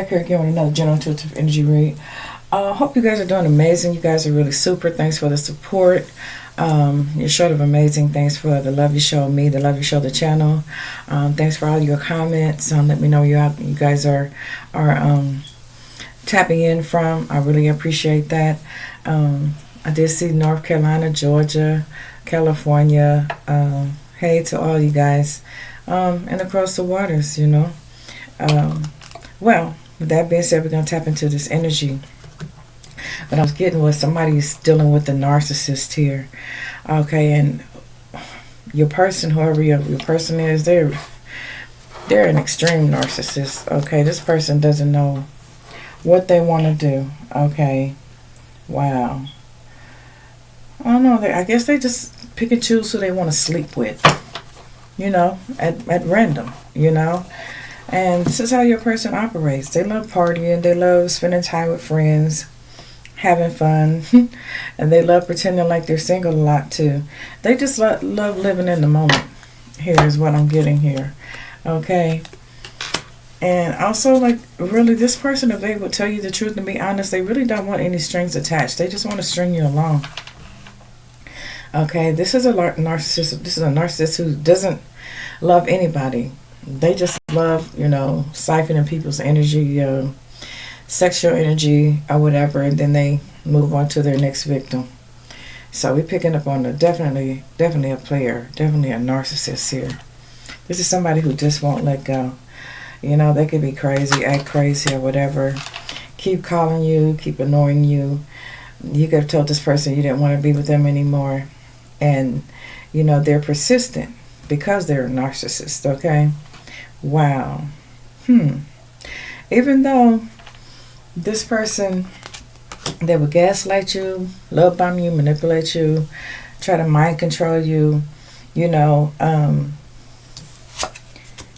Back here again with another general intuitive energy read. Hope you guys are doing amazing. You guys are really super. Thanks for the support. You're short of amazing. Thanks for the love you show me, the love you show the channel. Thanks for all your comments. Let me know you guys are tapping in from. I really appreciate that. I did see North Carolina, Georgia, California. Hey to all you guys, and across the waters, you know. Well, with that being said, we're going to tap into this energy. What I was getting was somebody's dealing with the narcissist here. Okay, and your person, whoever your person is, they're an extreme narcissist. Okay, this person doesn't know what they want to do. Okay, wow. I don't know. I guess they just pick and choose who they want to sleep with. You know, at random. You know. And this is how your person operates. They love partying. They love spending time with friends, having fun. And they love pretending like they're single a lot too. They just love living in the moment. Here is what I'm getting here. Okay. And also, like, really, this person, if they would tell you the truth and be honest, they really don't want any strings attached. They just want to string you along. Okay. This is a narcissist. This is a narcissist who doesn't love anybody. They just love, you know, siphoning people's energy, sexual energy or whatever, and then they move on to their next victim. So we're picking up on definitely a player, definitely a narcissist here. This is somebody who just won't let go. You know, they could be crazy, act crazy or whatever, keep calling you, keep annoying you. You could have told this person you didn't want to be with them anymore. And, you know, they're persistent because they're a narcissist, okay? Wow. Even though this person, they will gaslight you, love bomb you, manipulate you, try to mind control you, you know,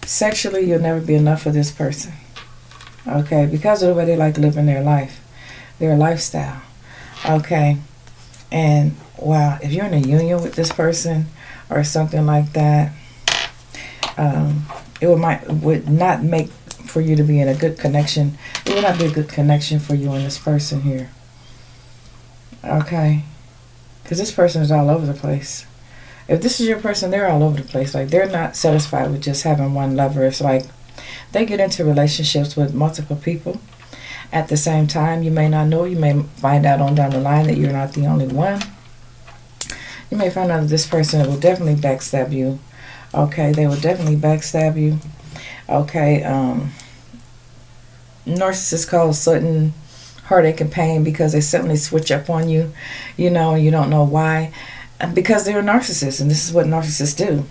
sexually you'll never be enough for this person. Okay, because of the way they like living their life, their lifestyle. Okay. And wow, if you're in a union with this person or something like that, it would not make for you to be in a good connection. It would not be a good connection for you and this person here. Okay? Because this person is all over the place. If this is your person, they're all over the place. Like, they're not satisfied with just having one lover. It's like they get into relationships with multiple people at the same time. You may not know. You may find out on down the line that you're not the only one. You may find out that this person will definitely backstab you. Okay, they will definitely backstab you. Okay, narcissists cause sudden heartache and pain because they suddenly switch up on you, you know, and you don't know why. Because they're a narcissist, and this is what narcissists do.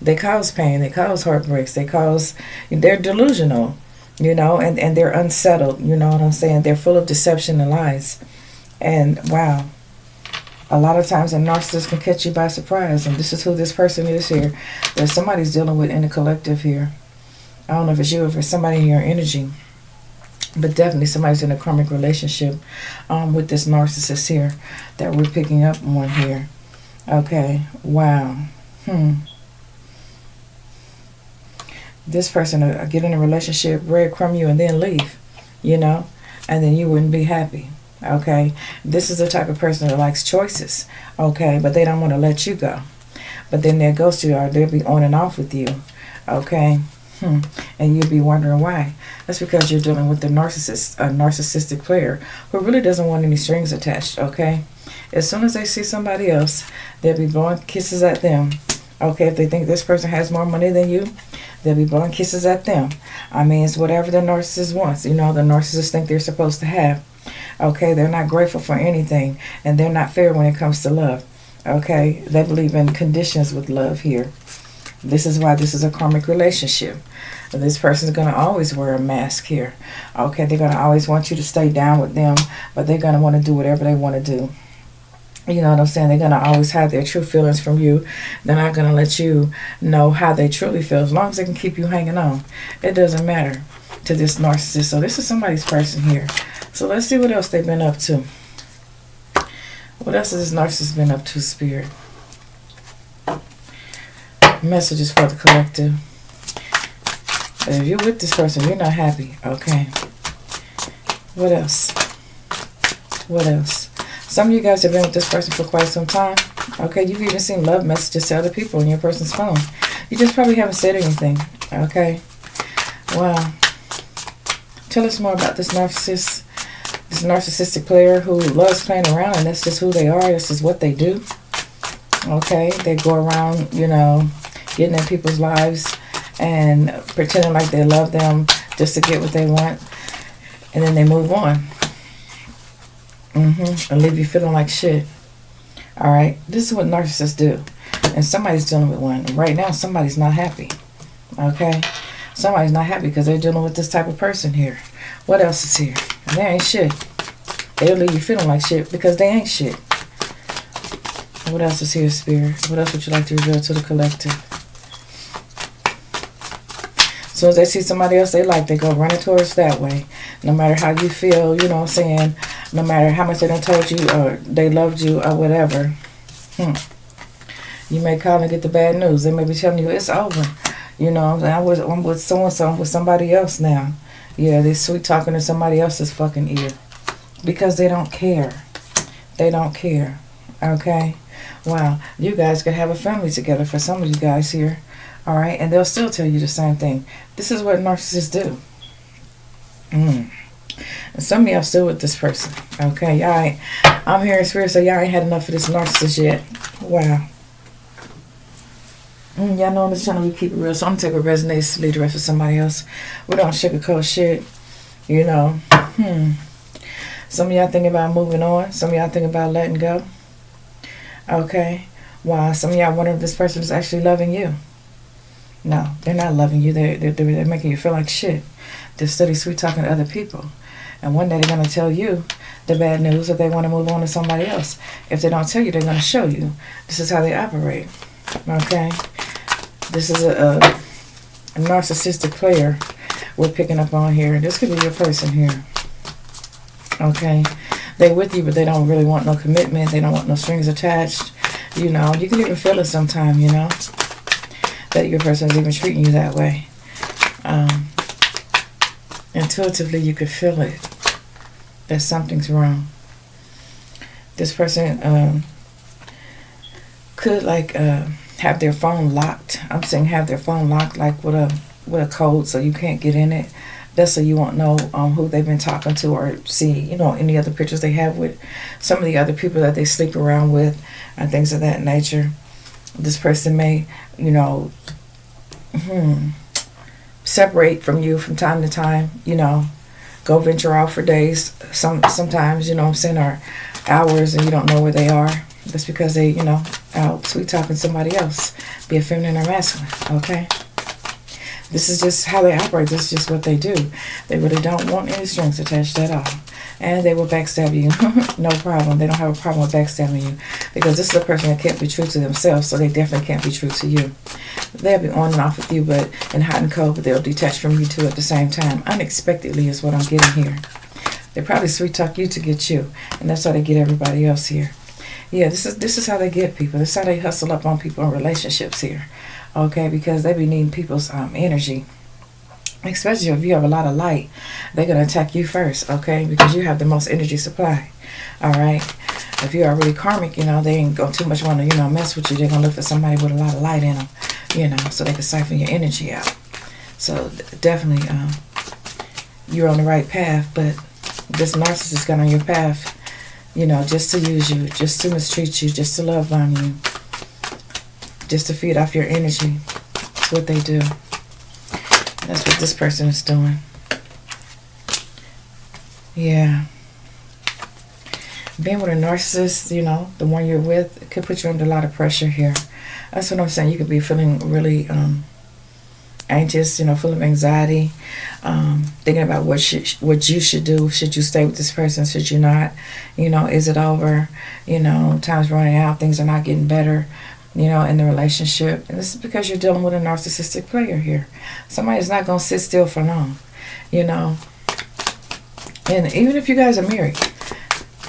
They cause pain, they cause heartbreaks, they're delusional, you know, and they're unsettled, you know what I'm saying? They're full of deception and lies. And wow. A lot of times a narcissist can catch you by surprise, and this is who this person is here. There's somebody's dealing with in the collective here. I don't know if it's you or if it's somebody in your energy, but definitely somebody's in a karmic relationship with this narcissist here that we're picking up on here. Okay, wow. This person will get in a relationship, breadcrumb you, and then leave, you know, and then you wouldn't be happy. Okay, this is the type of person that likes choices. Okay, but they don't want to let you go. But then they'll ghost you, or they'll be on and off with you. Okay, and you'll be wondering why. That's because you're dealing with the narcissist, a narcissistic player who really doesn't want any strings attached. Okay, as soon as they see somebody else, they'll be blowing kisses at them. Okay, if they think this person has more money than you, they'll be blowing kisses at them. I mean, it's whatever the narcissist wants. You know, the narcissists think they're supposed to have. Okay, they're not grateful for anything, and they're not fair when it comes to love. Okay, they believe in conditions with love here. This is why this is a karmic relationship. This person is going to always wear a mask here. Okay, they're going to always want you to stay down with them, but they're going to want to do whatever they want to do. You know what I'm saying? They're going to always hide their true feelings from you. They're not going to let you know how they truly feel. As long as they can keep you hanging on, it doesn't matter to this narcissist. So this is somebody's person here. So let's see what else they've been up to. What else has this narcissist been up to, Spirit? Messages for the collective. If you're with this person, you're not happy. Okay. What else? What else? Some of you guys have been with this person for quite some time. Okay, you've even seen love messages to other people on your person's phone. You just probably haven't said anything. Okay. Wow. Tell us more about this narcissist. This narcissistic player who loves playing around, and that's just who they are. This is what they do. Okay, they go around, you know, getting in people's lives and pretending like they love them just to get what they want, and then they move on. And leave you feeling like shit. All right, this is what narcissists do, and somebody's dealing with one right now. Somebody's not happy. Okay, somebody's not happy because they're dealing with this type of person here. What else is here? They ain't shit. They'll leave you feeling like shit because they ain't shit. What else is here, Spirit? What else would you like to reveal to the collective? As soon as they see somebody else they like, they go running towards that way. No matter how you feel, you know what I'm saying? No matter how much they done told you or they loved you or whatever. You may call and get the bad news. They may be telling you it's over. You know, I'm with so-and-so, I'm with somebody else now. Yeah, they're sweet talking to somebody else's fucking ear. Because they don't care. They don't care. Okay? Wow. You guys could have a family together for some of you guys here. Alright? And they'll still tell you the same thing. This is what narcissists do. And some of y'all still with this person. Okay? Y'all ain't, I'm hearing Spirit, so y'all ain't had enough of this narcissist yet. Wow. Y'all know on this channel we keep it real, so I'm going to take what resonates to leave the rest with somebody else. We don't sugarcoat shit. You know. Some of y'all thinking about moving on. Some of y'all thinking about letting go. Okay. Wow. Some of y'all wonder if this person is actually loving you. No, they're not loving you. They're making you feel like shit. They're steady sweet talking to other people. And one day they're going to tell you the bad news if they want to move on to somebody else. If they don't tell you, they're going to show you. This is how they operate. Okay. This is a narcissistic player we're picking up on here. This could be your person here. Okay. They're with you, but they don't really want no commitment. They don't want no strings attached. You know, you can even feel it sometime, you know, that your person is even treating you that way. Intuitively, you could feel it, that something's wrong. This person could, like, have their phone locked. I'm saying have their phone locked, like with a code, so you can't get in it. That's so you won't know who they've been talking to or see, you know, any other pictures they have with some of the other people that they sleep around with and things of that nature. This person may, you know, separate from you from time to time, you know, go venture out for days. Sometimes, you know what I'm saying, or hours, and you don't know where they are. That's because they, you know, out sweet talking somebody else, be it feminine or masculine. Okay. This is just how they operate. This is just what they do. They really don't want any strings attached at all. And they will backstab you. No problem. They don't have a problem with backstabbing you. Because this is a person that can't be true to themselves, so they definitely can't be true to you. They'll be on and off with you, but in hot and cold, but they'll detach from you too at the same time. Unexpectedly is what I'm getting here. They probably sweet talk you to get you. And that's how they get everybody else here. Yeah, this is how they get people. This is how they hustle up on people in relationships here. Okay, because they be needing people's energy. Especially if you have a lot of light, they're going to attack you first, okay? Because you have the most energy supply, all right? If you are really karmic, you know, they ain't going to too much want to, you know, mess with you. They're going to look for somebody with a lot of light in them, you know, so they can siphon your energy out. So definitely, you're on the right path, but this narcissist got on your path, you know, just to use you, just to mistreat you, just to love on you, just to feed off your energy. That's what they do. That's what this person is doing. Yeah. Being with a narcissist, you know, the one you're with, it could put you under a lot of pressure here. That's what I'm saying. You could be feeling really anxious, you know, full of anxiety, thinking about what you should do. Should you stay with this person? Should you not? You know, is it over? You know, time's running out. Things are not getting better, you know, in the relationship. And this is because you're dealing with a narcissistic player here. Somebody's not going to sit still for long, you know. And even if you guys are married,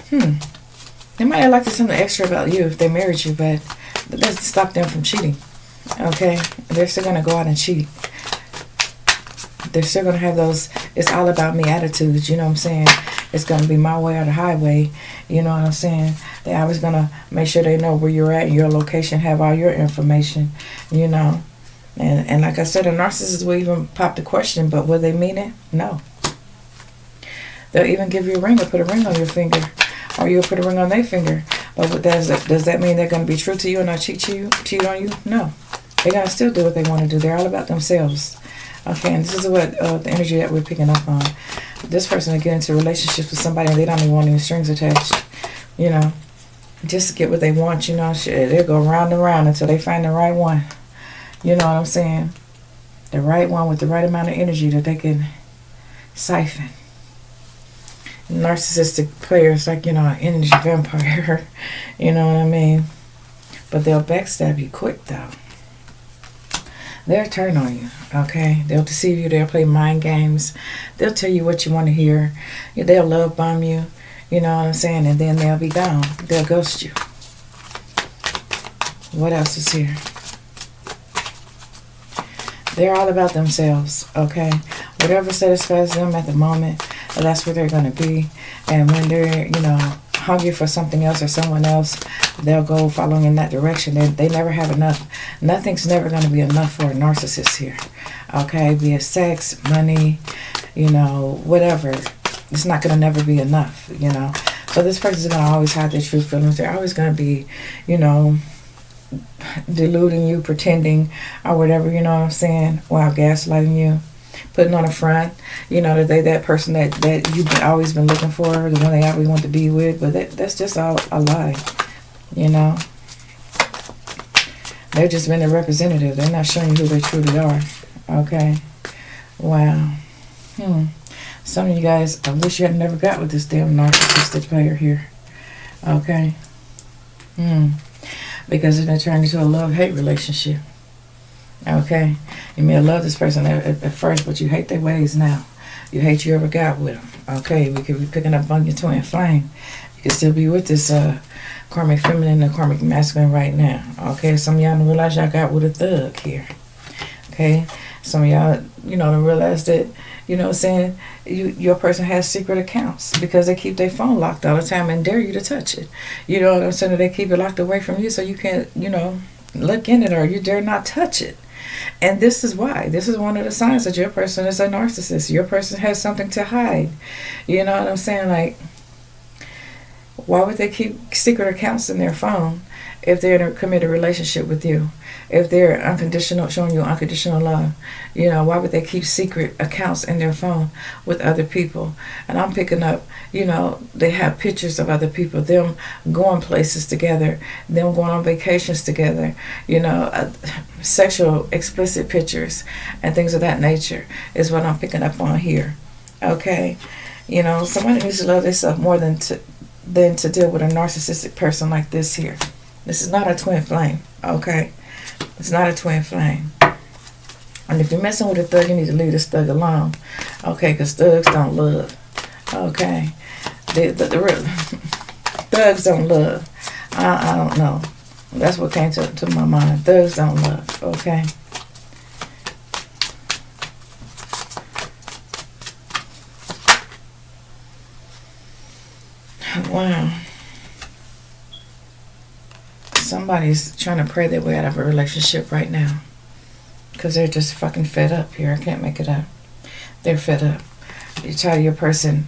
they might have liked something extra about you if they married you, but that doesn't stop them from cheating, okay? They're still going to go out and cheat. they're still going to have those it's all about me attitudes, you know what I'm saying? It's going to be my way or the highway, you know what I'm saying? They're always going to make sure they know where you're at, your location, have all your information, you know. And like I said, a narcissist will even pop the question, but will they mean it? No. They'll even give you a ring or put a ring on your finger, or you'll put a ring on their finger. But does that mean they're going to be true to you and not cheat on you? No. They're going to still do what they want to do. They're all about themselves. Okay, and this is what the energy that we're picking up on. This person will get into relationships with somebody and they don't even want any strings attached, you know, just to get what they want, you know. Shit, they'll go round and round until they find the right one. You know what I'm saying? The right one with the right amount of energy that they can siphon. Narcissistic players, like, you know, an energy vampire. You know what I mean? But they'll backstab you quick, though. They'll turn on you, okay? They'll deceive you. They'll play mind games. They'll tell you what you want to hear. They'll love bomb you. You know what I'm saying? And then they'll be gone. They'll ghost you. What else is here? They're all about themselves, okay? Whatever satisfies them at the moment, that's where they're going to be. And when they're, you know, hungry for something else or someone else, they'll go following in that direction. They never have enough. Nothing's never going to be enough for a narcissist here, okay? Be it sex, money, you know, whatever. It's not going to never be enough, you know? So this person's going to always have their true feelings. They're always going to be, you know, deluding you, pretending, or whatever, you know what I'm saying, while gaslighting you, putting on a front, you know, that they that person that you've always been looking for, the one they always want to be with, but that's just all a lie, you know. They're just been a representative. They're not showing you who they truly are, okay? Wow. Some of you guys, I wish you had never got with this damn narcissistic player here, okay? Because it's going to turn into a love-hate relationship. Okay? You may have loved this person at first, but you hate their ways now. You hate you ever got with them. Okay? We could be picking up on your twin flame. You could still be with this karmic feminine and karmic masculine right now. Okay? Some of y'all don't realize y'all got with a thug here. Okay? Some of y'all, you know, don't realize that, you know what I'm saying, your person has secret accounts because they keep their phone locked all the time and dare you to touch it. You know what I'm saying? They keep it locked away from you so you can't, you know, look in it, or you dare not touch it. And this is why. This is one of the signs that your person is a narcissist. Your person has something to hide. You know what I'm saying? Like, why would they keep secret accounts in their phone if they're in a committed relationship with you? If they're unconditional, showing you unconditional love, you know, why would they keep secret accounts in their phone with other people? And I'm picking up, you know, they have pictures of other people, them going places together, them going on vacations together, you know, sexual explicit pictures and things of that nature is what I'm picking up on here. Okay? You know, somebody needs to love themselves more than to deal with a narcissistic person like this here. This is not a twin flame, okay? It's not a twin flame. And if you're messing with a thug, you need to leave this thug alone, okay? Because thugs don't love, okay? The real thugs don't love. I don't know. That's what came to my mind. Thugs don't love, okay? Wow. Somebody's trying to pray their way out of a relationship right now because they're just fucking fed up here. I can't make it up. They're fed up. You tell your person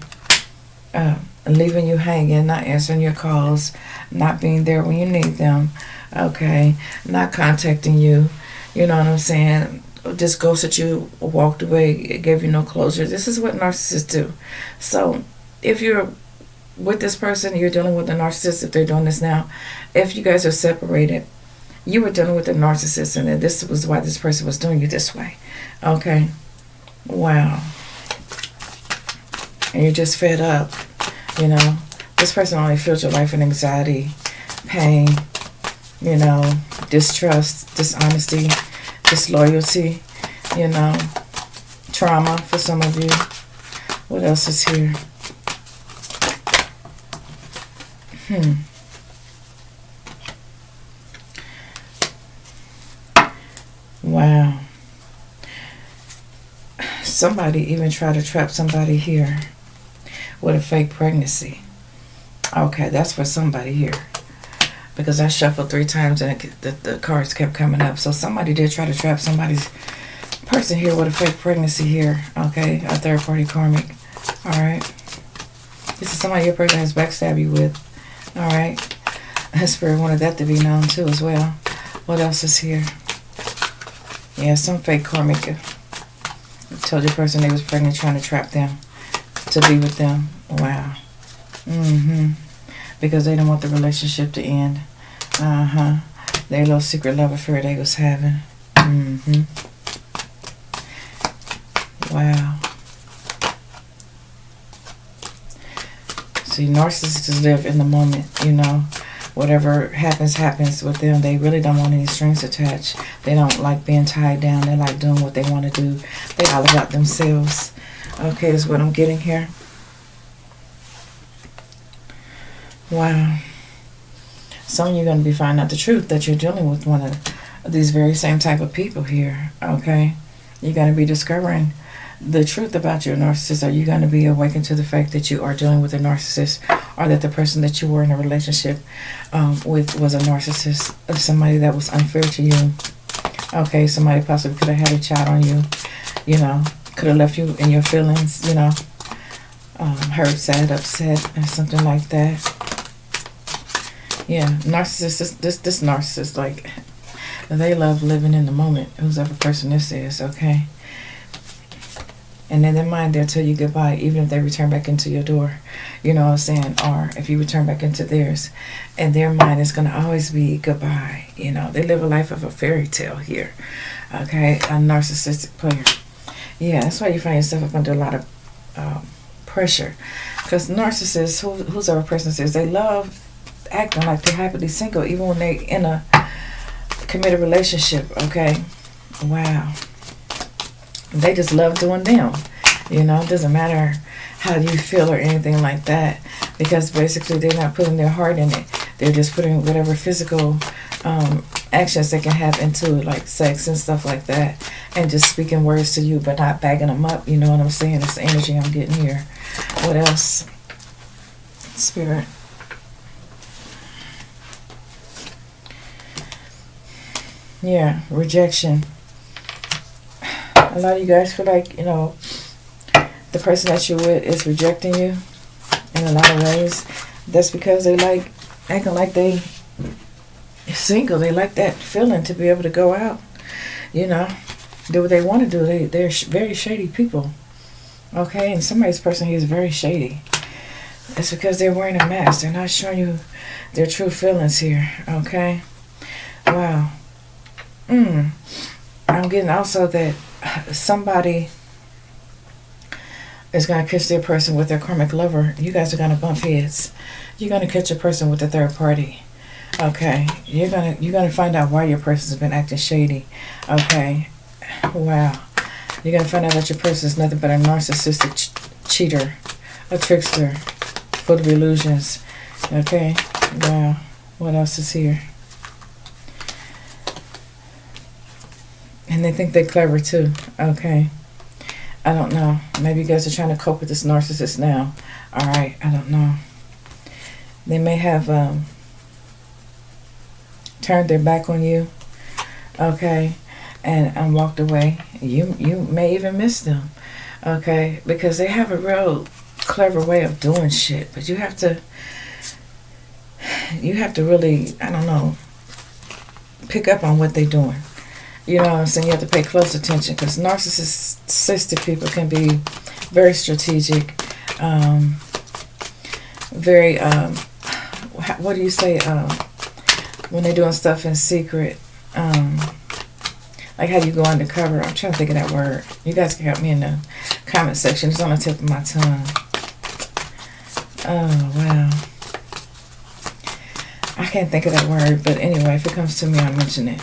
leaving you hanging, not answering your calls, not being there when you need them, okay, not contacting you, you know what I'm saying, just ghosted you, walked away, it gave you no closure. This is what narcissists do. So if you're with this person, you're dealing with a narcissist, if they're doing this now, if you guys are separated, you were dealing with a narcissist, and then this was why this person was doing you this way, okay? Wow. And you're just fed up, you know? This person only feels your life in anxiety, pain, you know, distrust, dishonesty, disloyalty, you know, trauma for some of you. What else is here? Wow. Somebody even try to trap somebody here with a fake pregnancy. Okay, that's for somebody here. Because I shuffled 3 times and the cards kept coming up. So somebody did try to trap somebody's person here with a fake pregnancy here. Okay, a third party karmic. Alright. This is somebody your person has backstabbed you with. Alright. Spirit wanted that to be known too as well. What else is here? Yeah, some fake karmic told your person they was pregnant, trying to trap them to be with them. Wow. Because they don't want the relationship to end. Their little secret love affair they was having. Wow. See, narcissists live in the moment, you know. Whatever happens, happens with them. They really don't want any strings attached. They don't like being tied down. They like doing what they want to do. They all about themselves. Okay, is what I'm getting here. Wow. Some of you are going to be finding out the truth that you're dealing with one of these very same type of people here. Okay? You're going to be discovering the truth about your narcissist. Are you going to be awakened to the fact that you are dealing with a narcissist, or that the person that you were in a relationship with was a narcissist, or somebody that was unfair to you? Okay, somebody possibly could have had a child on you, you know, could have left you in your feelings, you know, hurt, sad, upset, or something like that. Yeah, narcissist, this narcissist, like, they love living in the moment, whoever person this is, okay? And in their mind, they'll tell you goodbye, even if they return back into your door. You know what I'm saying? Or if you return back into theirs. And their mind is going to always be goodbye. You know, they live a life of a fairy tale here. Okay? A narcissistic player. Yeah, that's why you find yourself up under a lot of pressure. Because narcissists, whoever person is, they love acting like they're happily single, even when they're in a committed relationship. Okay? Wow. They just love doing them. You know, it doesn't matter how you feel or anything like that, because basically they're not putting their heart in it. They're just putting whatever physical actions they can have into it, like sex and stuff like that, and just speaking words to you but not bagging them up. You know what I'm saying? It's the energy I'm getting here. What else? Spirit. Yeah, rejection. A lot of you guys feel like, you know, the person that you're with is rejecting you in a lot of ways. That's because they like acting like they single. They like that feeling to be able to go out, you know, do what they want to do. They're very shady people. Okay, and somebody's person here is very shady. It's because they're wearing a mask. They're not showing you their true feelings here. Okay, wow. I'm getting also that somebody is going to catch their person with their karmic lover. You guys are going to bump heads. You're going to catch a person with a third party. Okay, you're gonna find out why your person's been acting shady. Okay, wow. You're gonna find out that your person is nothing but a narcissistic cheater, a trickster, full of illusions. Okay, wow. What else is here? And they think they're clever too. Okay. I don't know. Maybe you guys are trying to cope with this narcissist now. Alright, I don't know. They may have turned their back on you. Okay. And walked away. You may even miss them. Okay. Because they have a real clever way of doing shit. But you have to really, I don't know, pick up on what they're doing. You know what I'm saying? You have to pay close attention, because narcissistic people can be very strategic, very, what do you say, when they're doing stuff in secret, like how you go undercover. I'm trying to think of that word. You guys can help me in the comment section. It's on the tip of my tongue. Oh, wow. I can't think of that word, but anyway, if it comes to me, I'll mention it.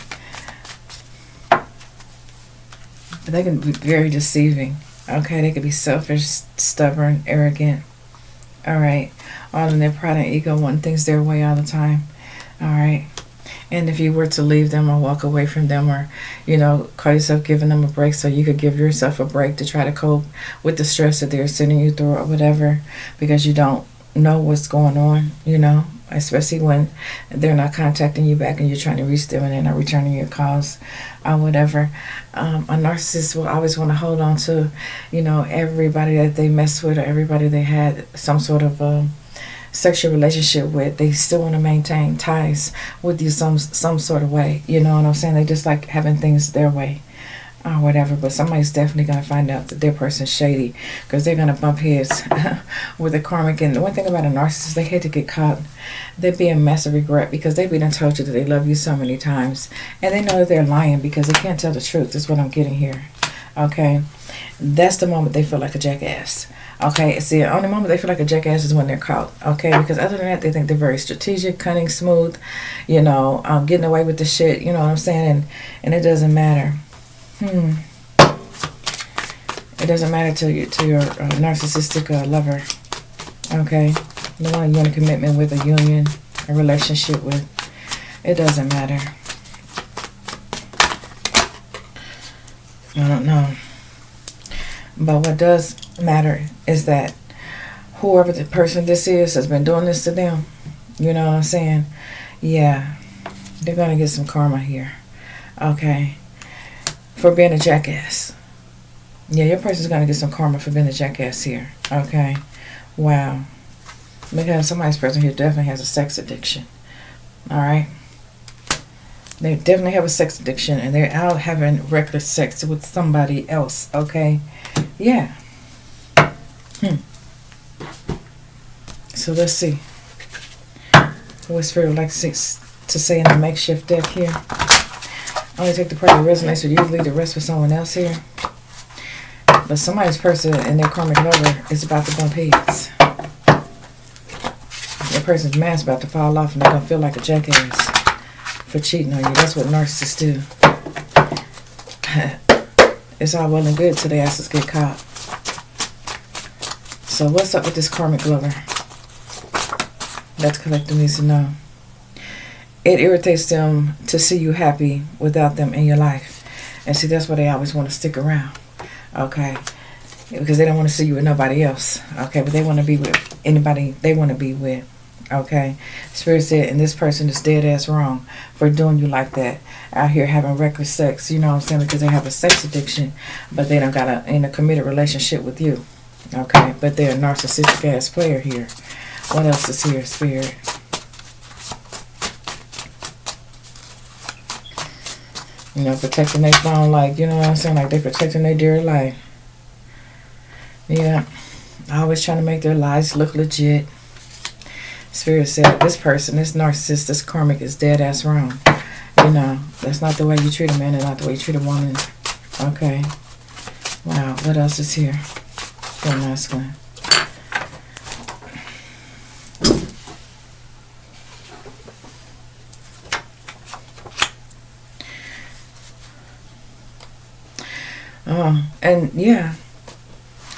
But they can be very deceiving. Okay, they can be selfish, stubborn, arrogant. Alright. All in their pride and ego, wanting things their way all the time. Alright. And if you were to leave them or walk away from them, or, call yourself giving them a break so you could give yourself a break to try to cope with the stress that they're sending you through or whatever, because you don't know what's going on, especially when they're not contacting you back and you're trying to reach them and they're not returning your calls or whatever. A narcissist will always want to hold on to, everybody that they mess with or everybody they had some sort of sexual relationship with. They still want to maintain ties with you some sort of way. You know what I'm saying? They just like having things their way or whatever. But somebody's definitely going to find out that their person's shady, because they're going to bump heads with a karmic. And the one thing about a narcissist, they hate to get caught. They'd be a mess of regret, because they've been told you that they love you so many times, and they know that they're lying because they can't tell the truth. That's what I'm getting here. Okay, that's the moment they feel like a jackass. Okay, see, the only moment they feel like a jackass is when they're caught. Okay, because other than that, they think they're very strategic, cunning, smooth, getting away with the shit. You know what I'm saying? And it doesn't matter. It doesn't matter to your narcissistic lover. Okay, the one you're in a commitment with, a union, a relationship with. It doesn't matter. I don't know. But what does matter is that whoever the person this is has been doing this to them. You know what I'm saying? Yeah. They're going to get some karma here. Okay. For being a jackass. Yeah, your person's going to get some karma for being a jackass here. Okay. Wow. Because somebody's person here definitely has a sex addiction. Alright. They definitely have a sex addiction, and they're out having reckless sex with somebody else. Okay. Yeah. So let's see what Spirit would like to say in the makeshift deck here. Only take the part that resonates with you, leave the rest with someone else here. But somebody's person and their karmic lover is about to bump heads. Their person's mask about to fall off, and they're going to feel like a jackass for cheating on you. That's what narcissists do. It's all well and good till the asses get caught. So what's up with this karmic lover? That's collective needs to know. It irritates them to see you happy without them in your life. And see, that's why they always want to stick around. Okay? Because they don't want to see you with nobody else. Okay? But they want to be with anybody they want to be with. Okay? Spirit said, and this person is dead ass wrong for doing you like that. Out here having reckless sex. You know what I'm saying? Because they have a sex addiction. But they don't got in a committed relationship with you. Okay? But they're a narcissistic ass player here. What else is here, Spirit? Protecting their phone, like, you know what I'm saying? Like, they're protecting their dear life. Yeah. Always trying to make their lives look legit. Spirit said, this person, this narcissist, this karmic is dead ass wrong. That's not the way you treat a man and not the way you treat a woman. Okay. Wow. What else is here? For a nice one. And yeah,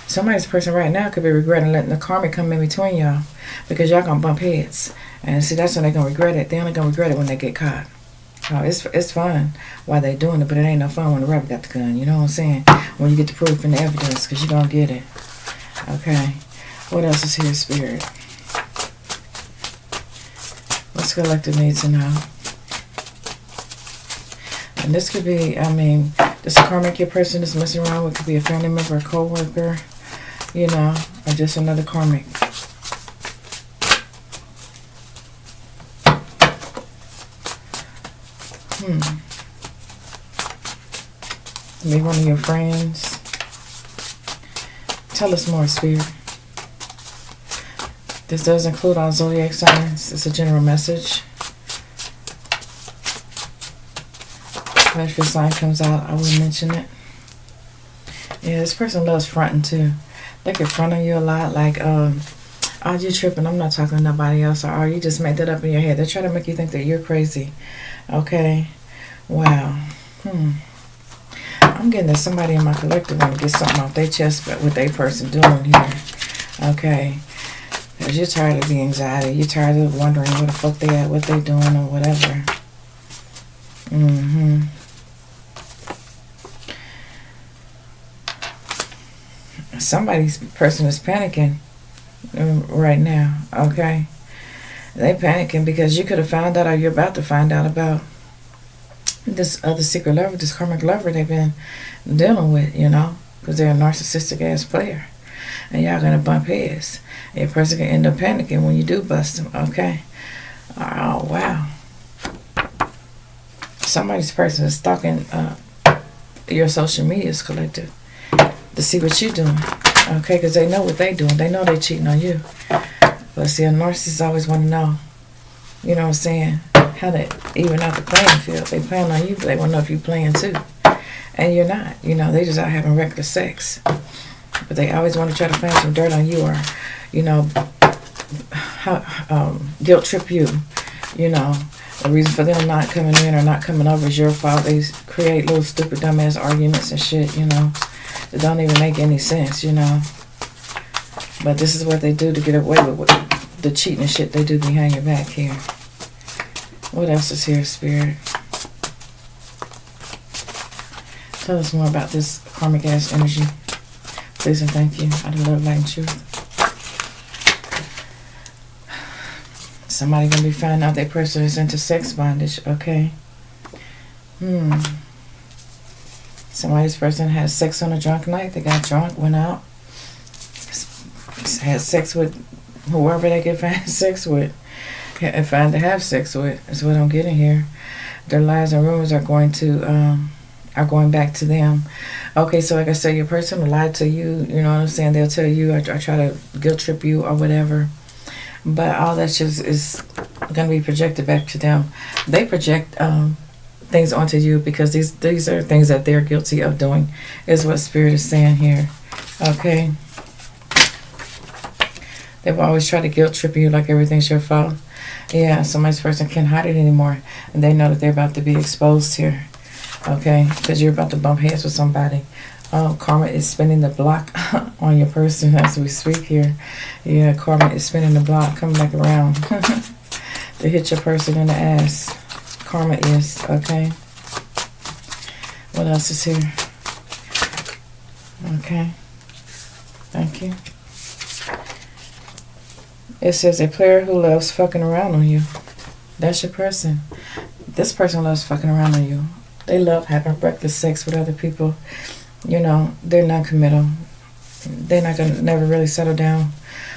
somebody's person right now could be regretting letting the karma come in between y'all, because y'all gonna bump heads. And see, that's when they're gonna regret it. They only gonna regret it when they get caught. Oh, it's fun while they doing it, but it ain't no fun when the rabbit got the gun. You know what I'm saying? When you get the proof and the evidence, because you're gonna get it. Okay. What else is here, Spirit? What's collective needs to know? And this could be, this karmic your person is messing around with could be a family member, a co-worker, or just another karmic. Maybe one of your friends. Tell us more, Spirit. This does include all zodiac signs. It's a general message. If your sign comes out, I will mention it. Yeah, this person loves fronting too. They can front on you a lot, like, oh, you tripping, I'm not talking to nobody else, or you just made that up in your head. They try to make you think that you're crazy. Okay. Wow. I'm getting that somebody in my collective want to get something off their chest, but what they person doing here. Okay. Because you're tired of the anxiety. You're tired of wondering where the fuck they at, what they doing, or whatever. Mm-hmm. Somebody's person is panicking right now, okay? They panicking because you could have found out, or you're about to find out about this other secret lover, this karmic lover they've been dealing with, you know, because they're a narcissistic ass player. And y'all gonna bump heads. Your person can end up panicking when you do bust them, okay? Oh, wow. Somebody's person is stalking your social medias, collective, to see what you're doing, okay? Because they know what they're doing. They know they're cheating on you. But see, a narcissist always want to know, you know what I'm saying, how to even out the playing field. They playing on you, but they want to know if you're playing too. And you're not. You know, they just out having regular sex. But they always want to try to find some dirt on you, or, you know, guilt trip you. You know, the reason for them not coming in or not coming over is your fault. They create little stupid dumbass arguments and shit, you know, that don't even make any sense, you know. But this is what they do to get away with the cheating and shit they do behind your back here. What else is here, Spirit? Tell us more about this karmic ass energy. Please and thank you. Out of love, light, and truth. Somebody gonna be finding out their person is into sex bondage, okay? Somebody's person had sex on a drunk night. They got drunk, went out, had sex with whoever they could find sex with and find to have sex with, is what I'm getting here. Their lies and rumors are going back to them. Okay, so like I said, your person will lie to you, you know what I'm saying? They'll tell you, or try to guilt trip you or whatever. But all that just is going to be projected back to them. They project things onto you because these are things that they're guilty of doing, is what Spirit is saying here. Okay? They've always tried to guilt trip you like everything's your fault. Yeah, somebody's person can't hide it anymore. And they know that they're about to be exposed here. Okay? Because you're about to bump heads with somebody. Karma is spinning the block on your person as we speak here. Yeah, karma is spinning the block, coming back around to hit your person in the ass. Karma is, okay? What else is here? Okay. Thank you. It says a player who loves fucking around on you. That's your person. This person loves fucking around on you. They love having reckless sex with other people. You know, they're non-committal. They're not going to never really settle down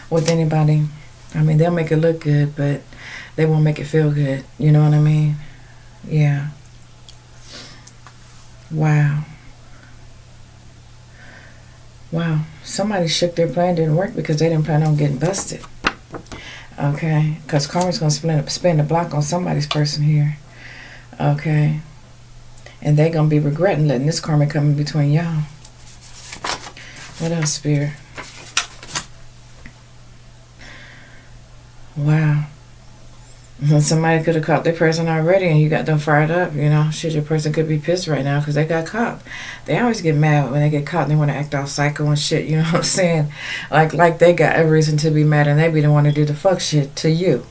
with anybody. I mean, they'll make it look good, but they won't make it feel good. You know what I mean? Yeah. Wow. Wow. Somebody shook their plan, didn't work because they didn't plan on getting busted. Okay? Because karma's going to spin the block on somebody's person here. Okay? And they're going to be regretting letting this karma come in between y'all. What else, Spirit? Wow. Somebody could have caught their person already and you got them fired up, you know. Shit, your person could be pissed right now because they got caught. They always get mad when they get caught and they want to act all psycho and shit, you know what I'm saying? Like they got a reason to be mad and they be the one to do the fuck shit to you.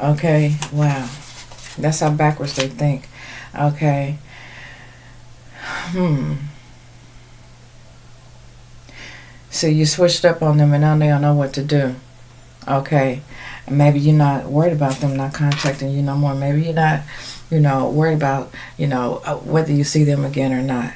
Okay? Wow. That's how backwards they think. Okay? So you switched up on them and now they don't know what to do. Okay. And maybe you're not worried about them not contacting you no more. Maybe you're not, worried about, whether you see them again or not.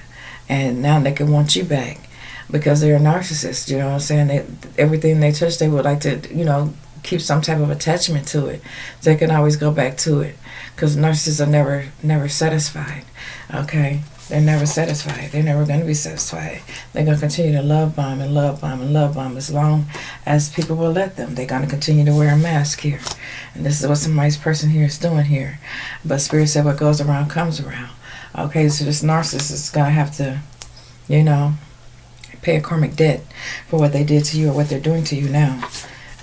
And now they can want you back because they're a narcissist, you know what I'm saying? Everything they touch, they would like to, keep some type of attachment to it. They can always go back to it because narcissists are never satisfied. Okay? They're never satisfied. They're never going to be satisfied. They're going to continue to love bomb and love bomb and love bomb as long as people will let them. They're going to continue to wear a mask here. And this is what somebody's person here is doing here. But Spirit said what goes around comes around. Okay, so this narcissist is going to have to, pay a karmic debt for what they did to you or what they're doing to you now,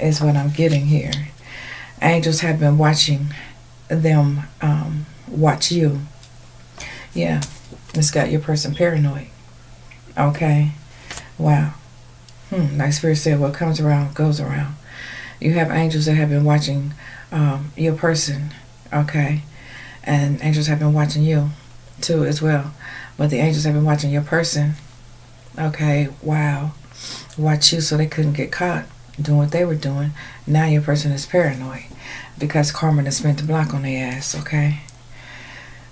is what I'm getting here. Angels have been watching them watch you. Yeah. It's got your person paranoid. Okay. Wow. Like Spirit said, what comes around goes around. You have angels that have been watching your person. Okay. And angels have been watching you. too as well. But the angels have been watching your person. Okay, wow. Watch you so they couldn't get caught doing what they were doing. Now your person is paranoid because karma has spent the block on their ass, okay?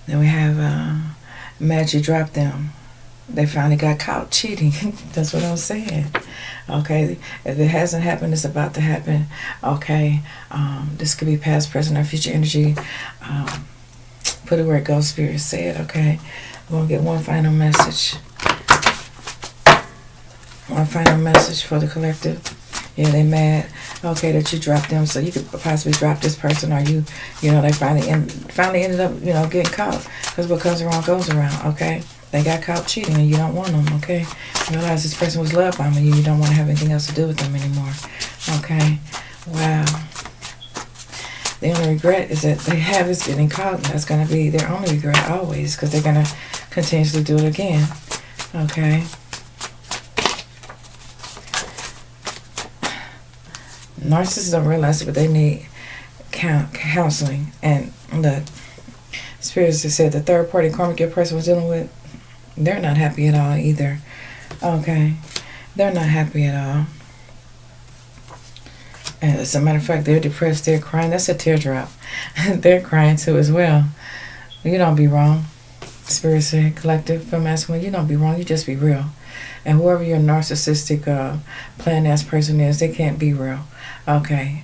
Then we have mad you dropped them. They finally got caught cheating. That's what I'm saying. Okay, if it hasn't happened, it's about to happen. Okay, this could be past, present, or future energy. Put it where it goes, Spirit said. Okay, we're going to get one final message. One final message for the collective. Yeah, they mad. Okay, that you dropped them, so you could possibly drop this person, or you know, they finally ended up, you know, getting caught. Because what comes around goes around. Okay, they got caught cheating, and you don't want them. Okay, you realize this person was love bombing you. You don't want to have anything else to do with them anymore. Okay, wow. The only regret is that they have is getting caught, and that's going to be their only regret always, because they're going to continuously do it again. Okay. Narcissists don't realize it, but they need counseling. And the spirits that said the third party karmic your person was dealing with, they're not happy at all either. Okay, they're not happy at all. And as a matter of fact, they're depressed, they're crying. That's a teardrop. They're crying too as well. You don't be wrong. Spirit said, collective, from masculine, you don't be wrong, you just be real. And whoever your narcissistic plan ass person is, they can't be real. Okay,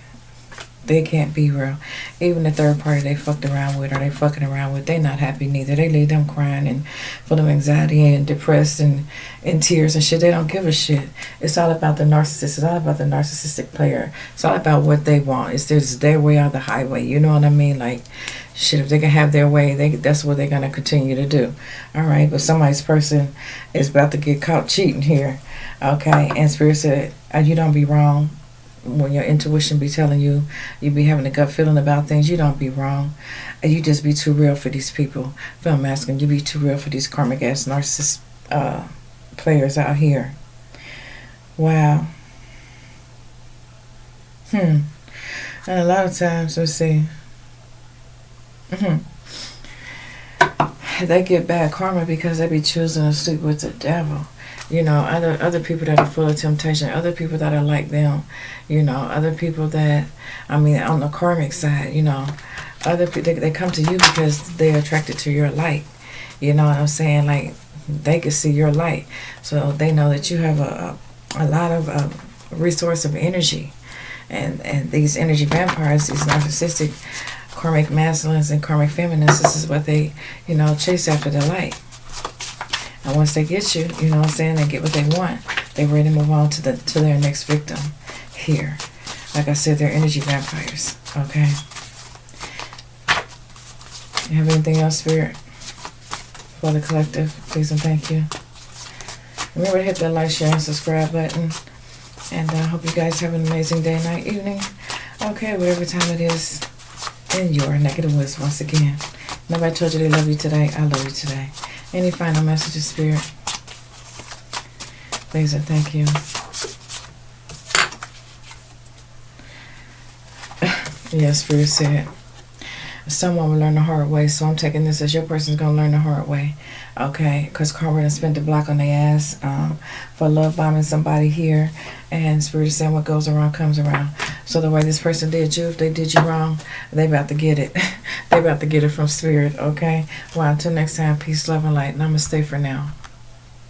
they can't be real. Even the third party they fucked around with, or they fucking around with, they not happy neither. They leave them crying and full of anxiety and depressed and in tears and shit. They don't give a shit. It's all about the narcissist. It's all about the narcissistic player. It's all about what they want. It's just their way or the highway. You know what I mean? Like, shit, if they can have their way, that's what they're going to continue to do. All right, but somebody's person is about to get caught cheating here. Okay, and Spirit said, you don't be wrong. When your intuition be telling you, you be having a gut feeling about things, you don't be wrong. And you just be too real for these people. Feel I'm asking, you be too real for these karmic ass narcissist players out here. Wow. And a lot of times, let's see. They get bad karma because they be choosing to sleep with the devil. You know, other people that are full of temptation, other people that are like them, you know, other people that, I mean, on the karmic side, you know, other people, they come to you because they're attracted to your light. You know what I'm saying? Like, they can see your light. So they know that you have a lot of resource of energy. And these energy vampires, these narcissistic karmic masculines and karmic feminines, this is what they, you know, chase after the light. And once they get you, you know what I'm saying, they get what they want, they're ready to move on to their next victim here. Like I said, they're energy vampires. Okay. You have anything else, Spirit, for the collective? Please and thank you. Remember to hit that like, share, and subscribe button. And I hope you guys have an amazing day, night, evening. Okay, whatever time it is in your neck of the woods once again. Nobody told you they love you today. I love you today. Any final messages, Spirit? Please and thank you. Yes, Spirit said, someone will learn the hard way, so I'm taking this as your person's going to learn the hard way. Okay, because karma done spent the block on their ass for love bombing somebody here. And Spirit is saying what goes around comes around. So the way this person did you, if they did you wrong, they about to get it. They about to get it from Spirit, okay? Well, until next time, peace, love, and light. Namaste for now.